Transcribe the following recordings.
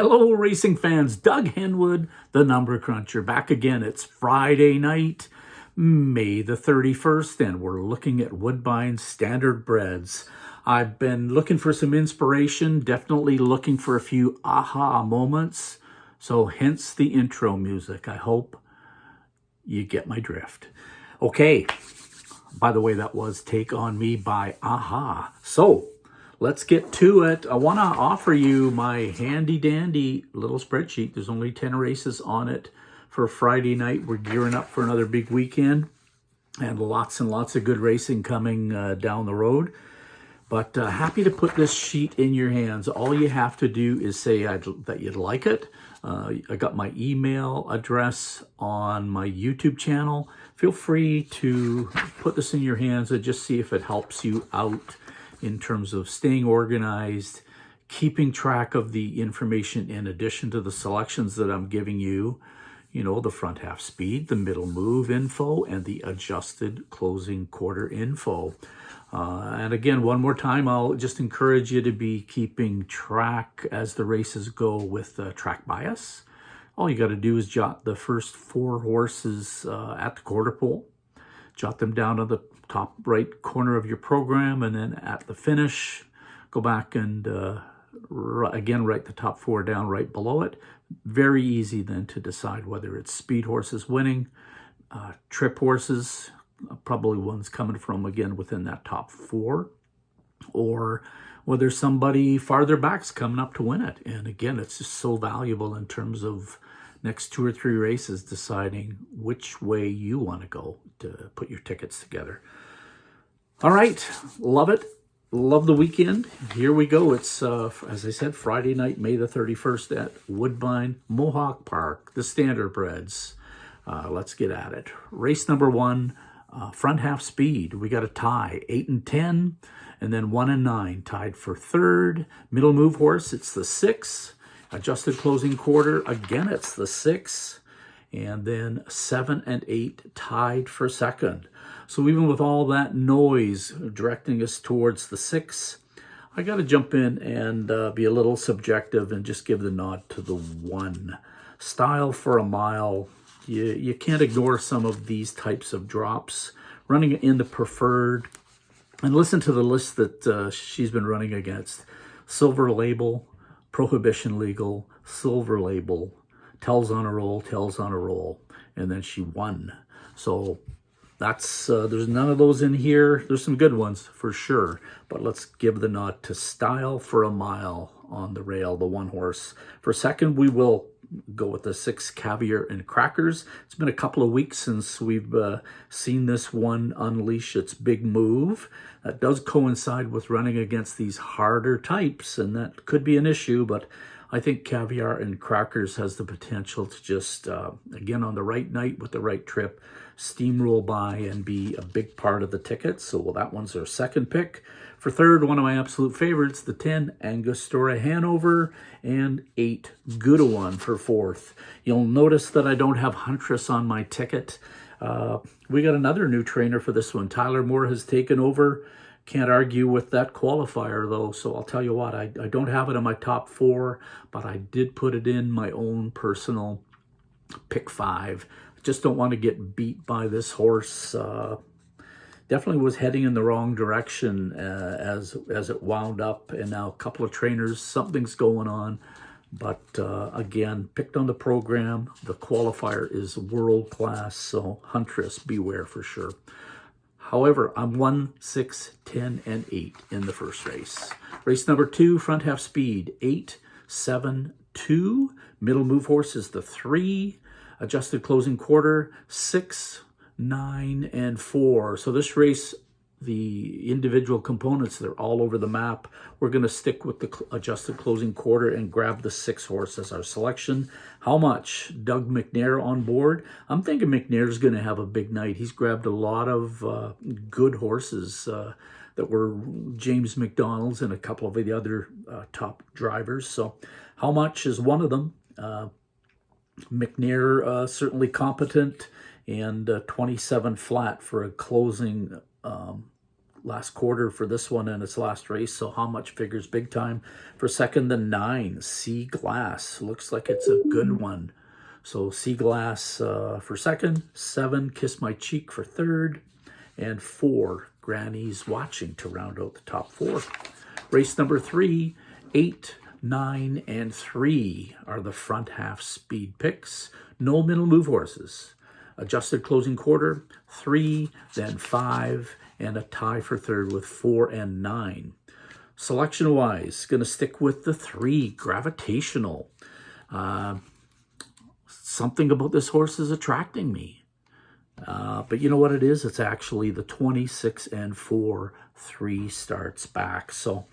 Hello, racing fans. Doug Henwood, the Number Cruncher, back again. It's Friday night, May the 31st, and we're looking at Woodbine Standardbreds. I've been looking for some inspiration, definitely looking for a few aha moments, so hence the intro music. I hope you get my drift. Okay, by the way, that was Take On Me by Aha. So, let's get to it. I want to offer you my handy dandy little spreadsheet. There's only 10 races on it for Friday night. We're gearing up for another big weekend and lots of good racing coming down the road. But happy to put this sheet in your hands. All you have to do is say that you'd like it. I got my email address on my YouTube channel. Feel free to put this in your hands and just see if it helps you out in terms of staying organized, keeping track of the information in addition to the selections that I'm giving you. You know, the front half speed, the middle move info, and the adjusted closing quarter info. And again, one more time, I'll just encourage you to be keeping track as the races go with track bias. All you got to do is jot the first 4 horses at the quarter pole, jot them down on the top right corner of your program, and then at the finish, go back and again write the top 4 down right below it. Very easy then to decide whether it's speed horses winning, trip horses, probably ones coming from, again, within that top 4, or whether somebody farther back's coming up to win it. And again, it's just so valuable in terms of next 2 or 3 races deciding which way you want to go to put your tickets together. All right, love it. Love the weekend. Here we go. It's, as I said, Friday night, May the 31st at Woodbine Mohawk Park, the Standardbreds. Let's get at it. Race number 1, front half speed. We got a tie, 8 and 10, and then 1 and 9 tied for 3rd. Middle move horse, it's the 6. Adjusted closing quarter, again, it's the 6. And then 7 and 8 tied for 2nd. So even with all that noise directing us towards the 6, I got to jump in and be a little subjective and just give the nod to the 1. Style for a mile. You can't ignore some of these types of drops. Running in the preferred. And listen to the list that she's been running against. Silver Label, Prohibition Legal, Silver Label, Tells on a Roll, and then she won. So that's there's none of those in here. There's some good ones for sure, but let's give the nod to Style for a Mile on the rail, the 1 horse. For 2nd, we will go with the 6 Caviar and Crackers. It's been a couple of weeks since we've seen this one unleash its big move. That does coincide with running against these harder types, and that could be an issue, but I think Caviar and Crackers has the potential to just, again, on the right night with the right trip, steamroll by and be a big part of the ticket. So that one's our 2nd pick. For 3rd, one of my absolute favorites, the 10 Angostura Hanover, and 8 Gouda for 4th. You'll notice that I don't have Huntress on my ticket. We got another new trainer for this one. Tyler Moore has taken over. Can't argue with that qualifier, though, so I'll tell you what, I don't have it in my top 4, but I did put it in my own personal pick 5. Just don't want to get beat by this horse. Definitely was heading in the wrong direction as it wound up, and now a couple of trainers, something's going on. But again, picked on the program. The qualifier is world-class, so Huntress, beware for sure. However, I'm 1, 6, 10, and 8 in the first race. Race number 2, front half speed, 8, 7, 2. Middle move horse is the 3. Adjusted closing quarter, 6, 9, and 4. So this race, the individual components, they're all over the map. We're going to stick with the adjusted closing quarter and grab the 6 horse as our selection. How much? Doug McNair on board. I'm thinking McNair's going to have a big night. He's grabbed a lot of good horses that were James McDonald's and a couple of the other top drivers. So how much is one of them? McNair certainly competent, and 27 flat for a closing last quarter for this one in its last race, so how much figures big time. For second, the 9, Sea Glass. Looks like it's a good one. So Sea Glass for second, 7, Kiss My Cheek for third, and 4, Granny's Watching to round out the top 4. Race number 3, 8, 9, and 3 are the front half speed picks. No middle move horses. Adjusted closing quarter, 3, then 5, and a tie for third with 4 and 9. Selection-wise, going to stick with the 3, Gravitational. Something about this horse is attracting me. But you know what it is? It's actually the 26 and 4, 3 starts back. So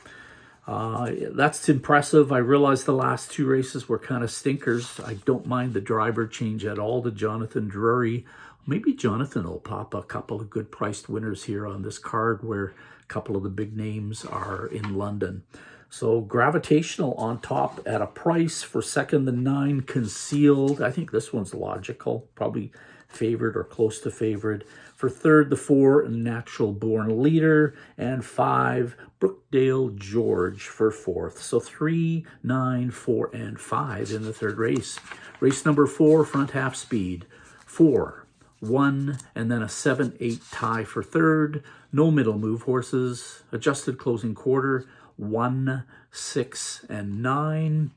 that's impressive. I realized the last 2 races were kind of stinkers. I don't mind the driver change at all to Jonathan Drury. Maybe Jonathan will pop a couple of good priced winners here on this card where a couple of the big names are in London. So Gravitational on top at a price. For second, the 9, Concealed. I think this one's logical, probably favored or close to favored. For third, the 4, Natural Born Leader, and 5, Brookdale George for fourth. So 3, 9, 4, and 5 in the third race. Race number 4, front half speed. 4, 1, and then a 7, 8 tie for third. No middle move horses. Adjusted closing quarter, 1, 6, and 9.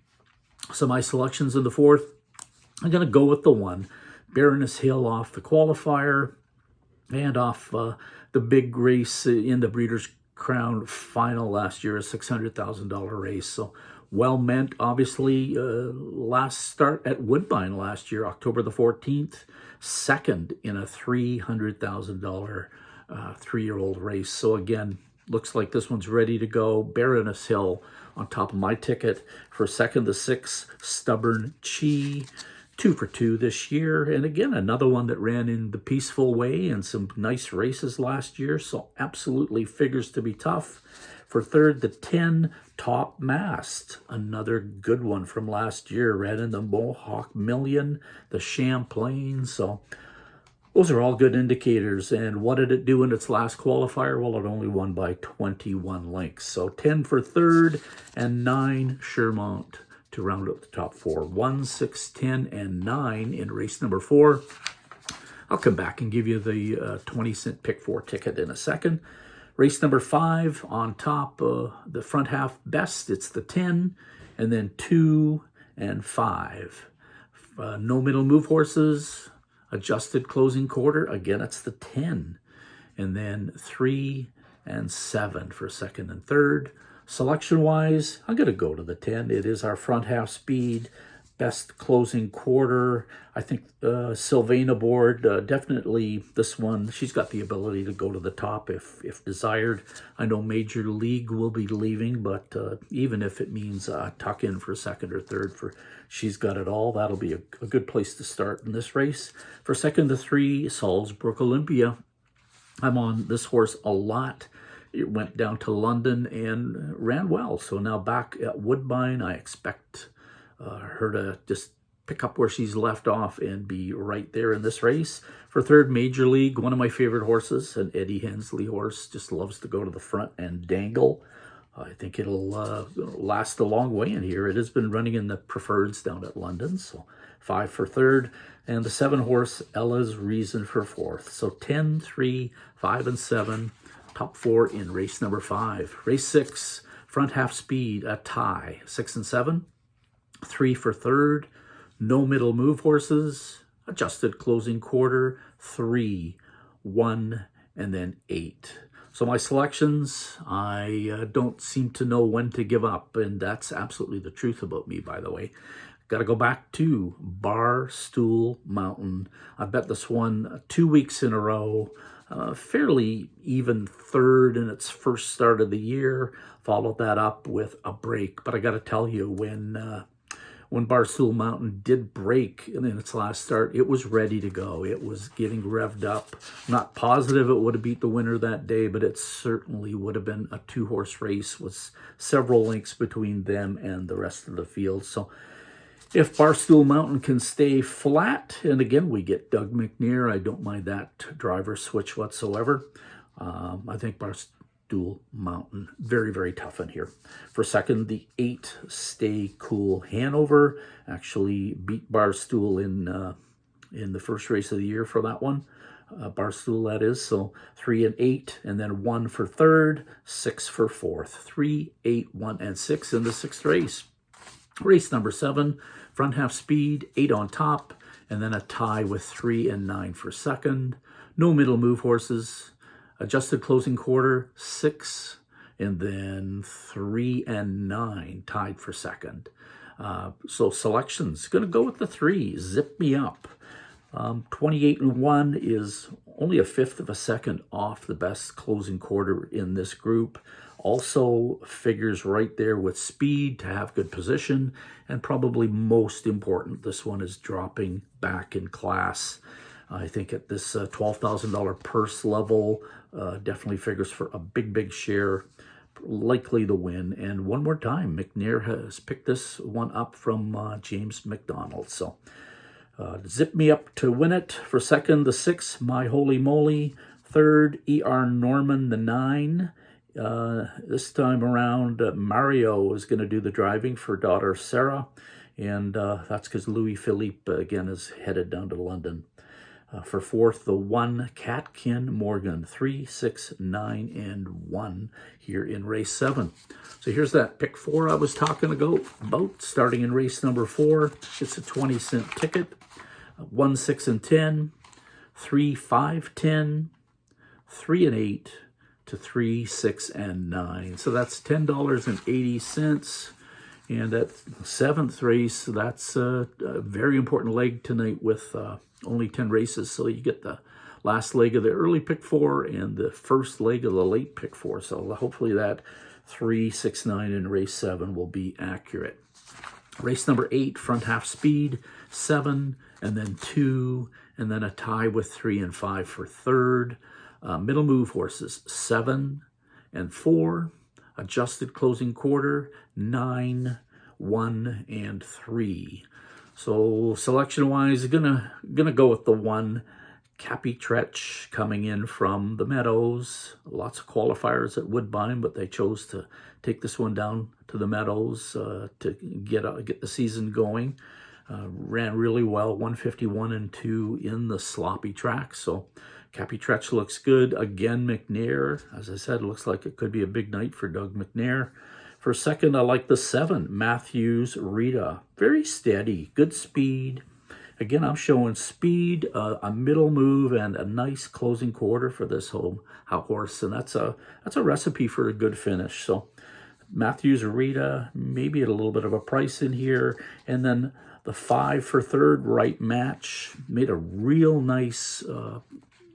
So my selections in the fourth, I'm going to go with the 1, Baroness Hill off the qualifier and off the big race in the Breeders' Crown final last year, a $600,000 race. So well meant, obviously. Last start at Woodbine last year, October the 14th, second in a $300,000 3-year-old race. So again, looks like this one's ready to go. Baroness Hill on top of my ticket. For second, the 6, Stubborn Chi. 2 for 2 this year. And again, another one that ran in the peaceful way and some nice races last year. So absolutely figures to be tough. For third, the 10, Top Mast. Another good one from last year. Ran in the Mohawk Million, the Champlain. So those are all good indicators. And what did it do in its last qualifier? Well, it only won by 21 lengths. So 10 for third and 9, Shermont to round up the top 4. 1, 6, 10, and 9 in race number 4. I'll come back and give you the 20-cent pick 4 ticket in a second. Race number 5 on top, the front half best, it's the 10, and then 2 and 5. No middle move horses. Adjusted closing quarter, again, it's the 10. And then 3 and 7 for second and third. Selection-wise, I'm going to go to the 10. It is our front half speed, best closing quarter. I think Sylvana Board, definitely this one, she's got the ability to go to the top if desired. I know Major League will be leaving, but even if it means tuck in for second or third, she's got it all. That'll be a good place to start in this race. For second, the 3, Salzburg Olympia. I'm on this horse a lot. It went down to London and ran well. So now back at Woodbine, I expect her to just pick up where she's left off and be right there in this race. For third, Major League, one of my favorite horses, an Eddie Hensley horse, just loves to go to the front and dangle. I think it'll last a long way in here. It has been running in the preferreds down at London. So 5 for third. And the 7 horse, Ella's Reason for fourth. So 10, 3, 5, and 7. Top 4 in race number 5. Race 6, front half speed, a tie. 6 and 7. 3 for third. No middle move horses. Adjusted closing quarter. 3, 1, and then 8. So my selections, I don't seem to know when to give up, and that's absolutely the truth about me, by the way. Got to go back to Barstool Mountain. I bet this one 2 weeks in a row. Fairly even third in its first start of the year. Followed that up with a break. But I got to tell you, when Barstool Mountain did break in its last start, it was ready to go. It was getting revved up. Not positive it would have beat the winner that day, but it certainly would have been a 2-horse race with several lengths between them and the rest of the field. So if Barstool Mountain can stay flat, and again, we get Doug McNair, I don't mind that driver switch whatsoever. I think Dual Mountain. Very, very tough in here. For second, the 8 Stay Cool Hanover. Actually beat Barstool in the first race of the year for that one. Barstool, that is. So 3 and 8, and then 1 for third, 6 for fourth. 3, 8, 1, and 6 in the sixth race. Race number 7, front half speed, 8 on top, and then a tie with 3 and 9 for second. No middle move horses. Adjusted closing quarter, 6, and then 3 and 9 tied for second. So selections, going to go with the 3, Zip Me Up. 28 and 1 is only a fifth of a second off the best closing quarter in this group. Also figures right there with speed to have good position, and probably most important, this one is dropping back in class. I think at this $12,000 purse level, definitely figures for a big share, likely to win. And one more time, McNair has picked this one up from James McDonald. So Zip Me Up to win it. For second, the 6, My Holy Moly. Third, E.R. Norman, the 9. This time around, Mario is going to do the driving for daughter Sarah. And that's because Louis Philippe, again, is headed down to London. For fourth, the 1, Catkin Morgan. 3, 6, 9, and 1 here in race 7. So here's that pick 4 I was talking about. Starting in race number 4, it's a 20-cent ticket. 1, 6, and 10. 3, 5, 10. 3 and 8 to 3, 6, and 9. So that's $10.80. And that 7th race, that's a very important leg tonight with only 10 races. So you get the last leg of the early pick 4 and the first leg of the late pick 4. So hopefully that 3, 6, 9 in race 7 will be accurate. Race number 8, front half speed, 7, and then 2, and then a tie with 3 and 5 for third. Middle move horses, 7 and 4. Adjusted closing quarter, 9, 1, and 3. So selection-wise, gonna go with the 1, Cappy Tretch, coming in from the Meadows. Lots of qualifiers at Woodbine, but they chose to take this one down to the Meadows to get the season going. Ran really well, 151 and 2 in the sloppy track. So Cappy Tretch looks good. Again, McNair, as I said, looks like it could be a big night for Doug McNair. For second, I like the 7, Matthews Rita. Very steady, good speed. Again, I'm showing speed, a middle move, and a nice closing quarter for this horse, and that's a recipe for a good finish. So Matthews Rita, maybe at a little bit of a price in here, and then the 5 for third, Right Match, made a real nice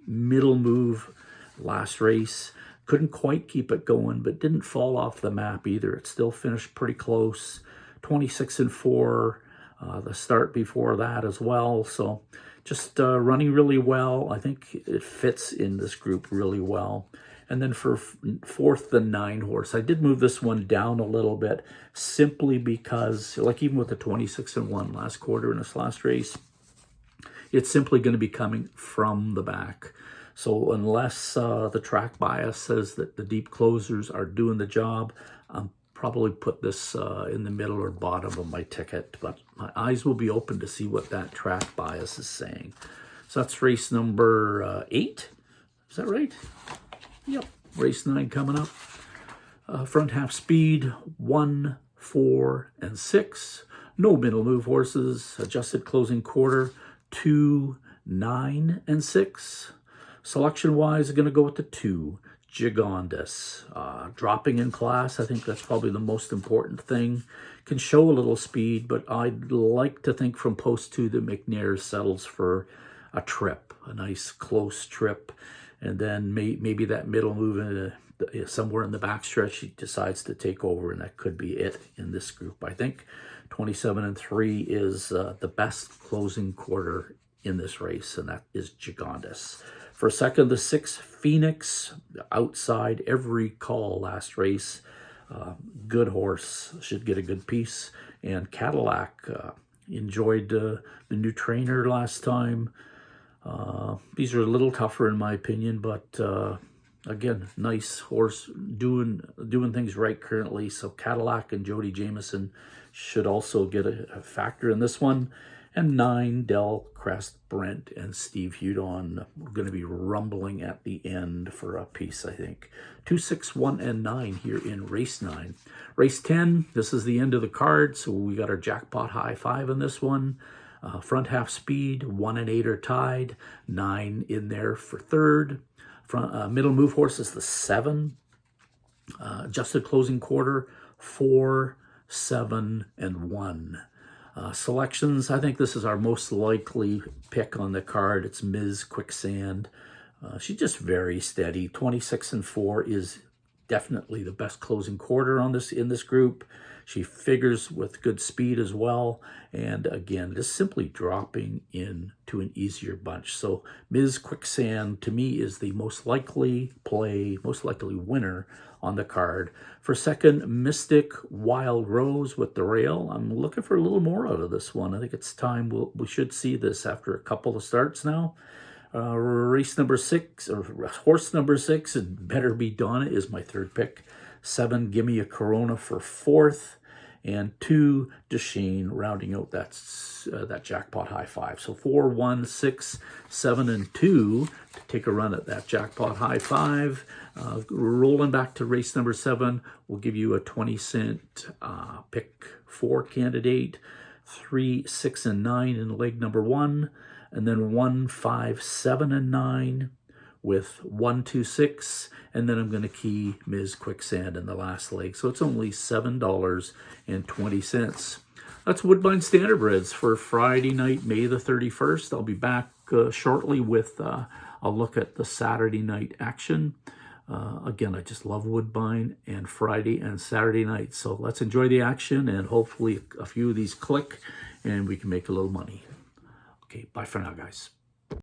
middle move last race. Couldn't quite keep it going, but didn't fall off the map either. It still finished pretty close. 26 and 4, the start before that as well. So just running really well. I think it fits in this group really well. And then for fourth, the 9 horse. I did move this one down a little bit simply because, like even with the 26 and 1 last quarter in this last race, it's simply going to be coming from the back. So unless the track bias says that the deep closers are doing the job, I'll probably put this in the middle or bottom of my ticket. But my eyes will be open to see what that track bias is saying. So that's race number 8. Is that right? Yep. Race 9 coming up. Front half speed, 1, 4, and 6. No middle move horses. Adjusted closing quarter, 2, 9, and 6. Selection-wise, I'm going to go with the 2, Gigondus. Dropping in class, I think that's probably the most important thing. Can show a little speed, but I'd like to think from post 2 that McNair settles for a trip, a nice close trip, and then maybe that middle move somewhere in the backstretch he decides to take over, and that could be it in this group. I think 27 and 3 is the best closing quarter in this race, and that is Gigondus. For second, the 6, Phoenix, outside every call last race. Good horse, should get a good piece. And Cadillac, enjoyed the new trainer last time. These are a little tougher in my opinion, but Again, nice horse doing things right currently. So Cadillac and Jody Jameson should also get a factor in this one. And 9, Del Crest Brent and Steve Hudon. We're going to be rumbling at the end for a piece, I think. 2, 6, 1, and 9 here in race 9. Race 10, this is the end of the card. So we got our jackpot high 5 in this one. Front half speed, 1 and 8 are tied. 9 in there for third. Middle move horse is the 7. Adjusted closing quarter, 4, 7, and 1. Selections, I think this is our most likely pick on the card. It's Ms. Quicksand. She's just very steady. 26 and 4 is definitely the best closing quarter on this in this group. She figures with good speed as well. And again, just simply dropping into an easier bunch. So Ms. Quicksand to me is the most likely play, most likely winner on the card. For second, Mystic Wild Rose with the rail. I'm looking for a little more out of this one. I think it's time we should see this after a couple of starts now. Race number 6, or horse number 6, it better be Donna, is my third pick. 7, Gimme a Corona for fourth. And 2, Deshane, rounding out that jackpot high 5. So 4, 1, 6, 7, and 2 to take a run at that jackpot high 5. Rolling back to race number 7, we'll give you a 20-cent pick 4 candidate. 3, 6, and 9 in leg number 1. And then 1, 5, 7, and 9 with 1, 2, 6. And then I'm going to key Ms. Quicksand in the last leg. So it's only $7.20. That's Woodbine Standardbreds for Friday night, May the 31st. I'll be back shortly with a look at the Saturday night action. Again, I just love Woodbine and Friday and Saturday night. So let's enjoy the action, and hopefully a few of these click and we can make a little money. Okay, bye for now, guys.